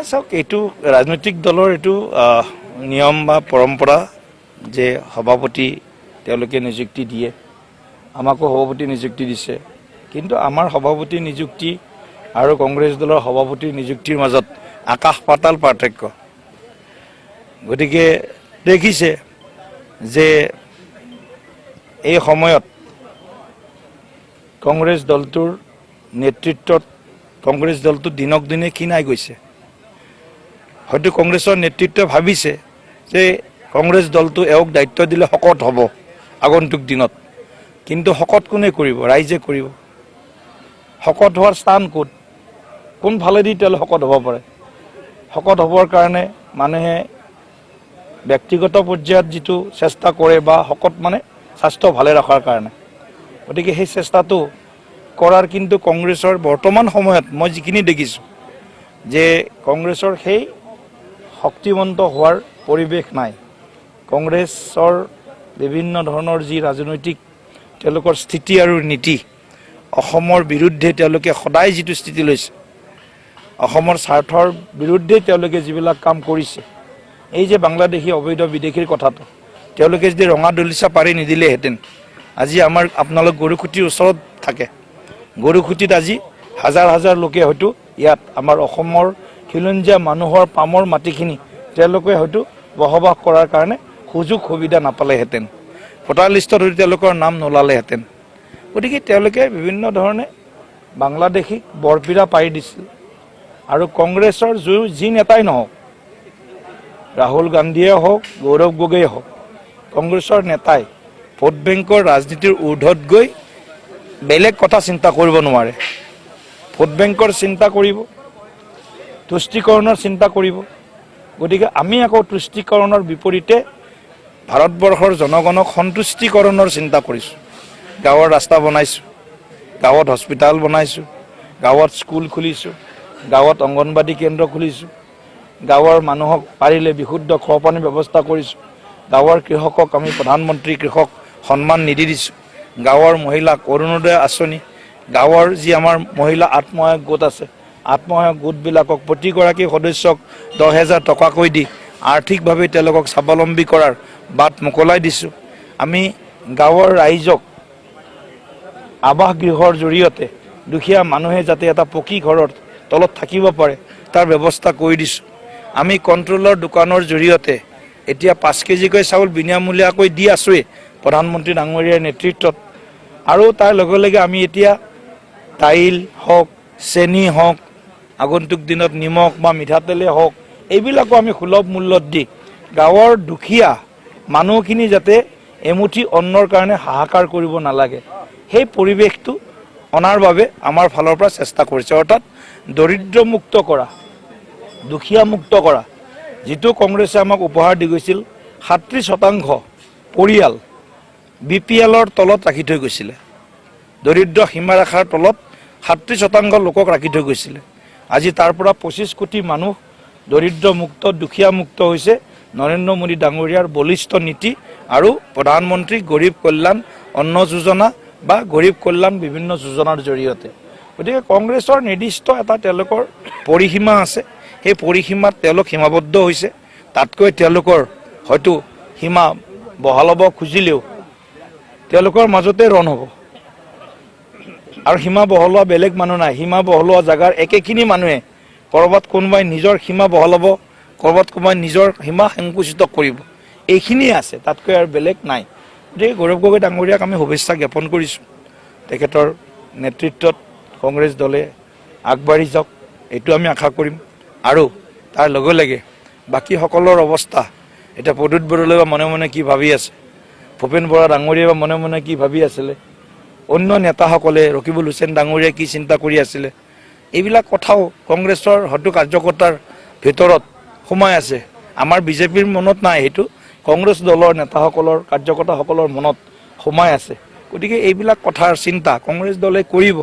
চাওক, এইটো ৰাজনৈতিক দলৰ এইটো নিয়ম বা পৰম্পৰা যে সভাপতি তেওঁলোকে নিযুক্তি দিয়ে। আমাকো সভাপতি নিযুক্তি দিছে, কিন্তু আমাৰ সভাপতি নিযুক্তি আৰু কংগ্ৰেছ দলৰ সভাপতিৰ নিযুক্তিৰ মাজত আকাশ পাতাল পাৰ্থক্য। গতিকে দেখিছে যে এই সময়ত কংগ্ৰেছ দলটোৰ নেতৃত্বত কংগ্ৰেছ দলটো দিনক দিনে ক্ষীণাই গৈছে। হয়তো কংগ্ৰেছৰ নেতৃত্বই ভাবিছে যে কংগ্ৰেছ দলটো এওঁক দায়িত্ব দিলে শকত হ'ব আগন্তুক দিনত, কিন্তু শকত কোনে কৰিব? ৰাইজে কৰিব। শকত হোৱাৰ স্থান ক'ত? কোনফালেদি তেওঁলোক শকত হ'ব পাৰে? শকত হ'বৰ কাৰণে মানুহে ব্যক্তিগত পৰ্যায়ত যিটো চেষ্টা কৰে বা শকত মানে স্বাস্থ্য ভালে ৰখাৰ কাৰণে, গতিকে সেই চেষ্টাটো কৰাৰ কিন্তু কংগ্ৰেছৰ বৰ্তমান সময়ত মই যিখিনি দেখিছোঁ যে কংগ্ৰেছৰ সেই শক্তিমন্ত হোৱাৰ পৰিৱেশ নাই। কংগ্ৰেছৰ বিভিন্ন ধৰণৰ যি ৰাজনৈতিক তেওঁলোকৰ স্থিতি আৰু নীতি, অসমৰ বিৰুদ্ধে তেওঁলোকে সদায় যিটো স্থিতি লৈছে, অসমৰ স্বাৰ্থৰ বিৰুদ্ধে তেওঁলোকে যিবিলাক কাম কৰিছে, এই যে বাংলাদেশী অবৈধ বিদেশীৰ কথাটো তেওঁলোকে যদি ৰঙা দলিচা পাৰি নিদিলেহেঁতেন, আজি আপোনালোক গৰুখুটিৰ ওচৰত থাকে, গৰুখুটিত আজি হাজাৰ হাজাৰ লোকে হয়তো ইয়াত আমাৰ অসমৰ খিলঞ্জীয়া মানুহৰ পামৰ মাটিখিনি তেওঁলোকে হয়তো বসবাস কৰাৰ কাৰণে সুযোগ সুবিধা নাপালেহেঁতেন, ভোটাৰ লিষ্টত হয়তো তেওঁলোকৰ নাম নোলালেহেঁতেন। গতিকে তেওঁলোকে বিভিন্ন ধৰণে বাংলাদেশীক বৰপীৰা পাৰি দিছিল। আৰু কংগ্ৰেছৰ যি নেতাই নহওক, ৰাহুল গান্ধীয়ে হওক, গৌৰৱ গগৈয়ে হওক, কংগ্ৰেছৰ নেতাই ভোট বেংকৰ ৰাজনীতিৰ ঊৰ্ধত গৈ বেলেগ কথা চিন্তা কৰিব নোৱাৰে। ভোট বেংকৰ চিন্তা কৰিব, তুষ্টিকৰণৰ চিন্তা কৰিব। গতিকে আমি আকৌ তুষ্টিকৰণৰ বিপৰীতে ভাৰতবৰ্ষৰ জনগণক সন্তুষ্টিকৰণৰ চিন্তা কৰিছোঁ। গাঁৱৰ ৰাস্তা বনাইছোঁ, গাঁৱত হস্পিটাল বনাইছোঁ, গাঁৱত স্কুল খুলিছোঁ, গাঁৱত অংগনবাদী কেন্দ্ৰ খুলিছোঁ, গাঁৱৰ মানুহক পাৰিলে বিশুদ্ধ খোৱাপানীৰ ব্যৱস্থা কৰিছোঁ, গাঁৱৰ কৃষকক আমি প্ৰধানমন্ত্ৰী কৃষক সন্মান নিধি দিছোঁ, গাঁৱৰ মহিলাক অৰুণোদয় আঁচনি, গাঁৱৰ যি আমাৰ মহিলা আত্মসহায়ক গোট আছে, আত্মসহায়ক গোটবিলাকক প্ৰতিগৰাকী সদস্যক 10,000 টকাকৈ দি আৰ্থিকভাৱে তেওঁলোকক স্বাৱলম্বী কৰাৰ বাট মোকলাই দিছোঁ। আমি গাঁৱৰ ৰাইজক আৱাস গৃহৰ জৰিয়তে দুখীয়া মানুহে যাতে এটা পকী ঘৰৰ তলত থাকিব পাৰে তাৰ ব্যৱস্থা কৰি দিছোঁ। আমি কণ্ট্ৰলৰ দোকানৰ জৰিয়তে এতিয়া 5 কেজিকৈ চাউল বিনামূলীয়াকৈ দি আছোঁৱেই প্ৰধানমন্ত্ৰী ডাঙৰীয়াৰ নেতৃত্বত। আৰু তাৰ লগে লগে আমি এতিয়া দাইল হওক, চেনি হওক, আগন্তুক দিনত নিমখ বা মিঠাতেলে হওক, এইবিলাকো আমি সুলভ মূল্যত দি গাঁৱৰ দুখীয়া মানুহখিনি যাতে এমুঠি অন্নৰ কাৰণে হাহাকাৰ কৰিব নালাগে, সেই পৰিৱেশটো অনাৰ বাবে আমাৰ ফালৰ পৰা চেষ্টা কৰিছে। অৰ্থাৎ দৰিদ্ৰমুক্ত কৰা, দুখীয়ামুক্ত কৰা, যিটো কংগ্ৰেছে আমাক উপহাৰ দি গৈছিল। 37% পৰিয়াল BPLৰ তলত ৰাখি থৈ গৈছিলে, দৰিদ্ৰ সীমাৰেখাৰ তলত 37% লোকক ৰাখি থৈ গৈছিলে। আজি তাৰ পৰা 25 কোটি মানুহ দৰিদ্ৰমুক্ত, দুখীয়ামুক্ত হৈছে নৰেন্দ্ৰ মোদী ডাঙৰীয়াৰ বলিষ্ঠ নীতি আৰু প্ৰধানমন্ত্ৰী গৰীব কল্যাণ অন্ন যোজনা বা গৰীব কল্যাণ বিভিন্ন যোজনাৰ জৰিয়তে। গতিকে কংগ্ৰেছৰ নিৰ্দিষ্ট এটা তেওঁলোকৰ পৰিসীমা আছে, সেই পৰিসীমাত তেওঁলোক সীমাবদ্ধ হৈছে। তাতকৈ তেওঁলোকৰ হয়তো সীমা বহালাব খুজিলেও তেওঁলোকৰ মাজতে ৰণ হ'ব। আৰু সীমা বহলোৱা বেলেগ মানুহ নাই, সীমা বহলোৱা জাগাৰ একেখিনি মানুহে ক'ৰবাত কোনোবাই নিজৰ সীমা বহলাব, ক'ৰবাত কোনোবাই নিজৰ সীমা সংকুচিত কৰিব, এইখিনিয়ে আছে, তাতকৈ আৰু বেলেগ নাই। গতিকে গৌৰৱ গগৈ ডাঙৰীয়াক আমি শুভেচ্ছা জ্ঞাপন কৰিছোঁ। তেখেতৰ নেতৃত্বত কংগ্ৰেছ দলে আগবাঢ়ি যাওক, এইটো আমি আশা কৰিম। আৰু তাৰ লগে লগে বাকীসকলৰ অৱস্থা, এতিয়া প্ৰদ্যুৎ বড়োলৈ বা মনে মনে কি ভাবি আছে, ভূপেন বৰা ডাঙৰীয়াই বা মনে মনে কি ভাবি আছিলে, অন্য নেতাসকলে ৰকিবুল হুছেইন ডাঙৰীয়াই কি চিন্তা কৰি আছিলে, এইবিলাক কথাও কংগ্ৰেছৰ হয়তো কাৰ্যকৰ্তাৰ ভিতৰত সোমাই আছে। আমাৰ বিজেপিৰ মনত নাই, সেইটো কংগ্ৰেছ দলৰ নেতাসকলৰ কাৰ্যকৰ্তাসকলৰ মনত সোমাই আছে। গতিকে এইবিলাক কথাৰ চিন্তা কংগ্ৰেছ দলে কৰিব।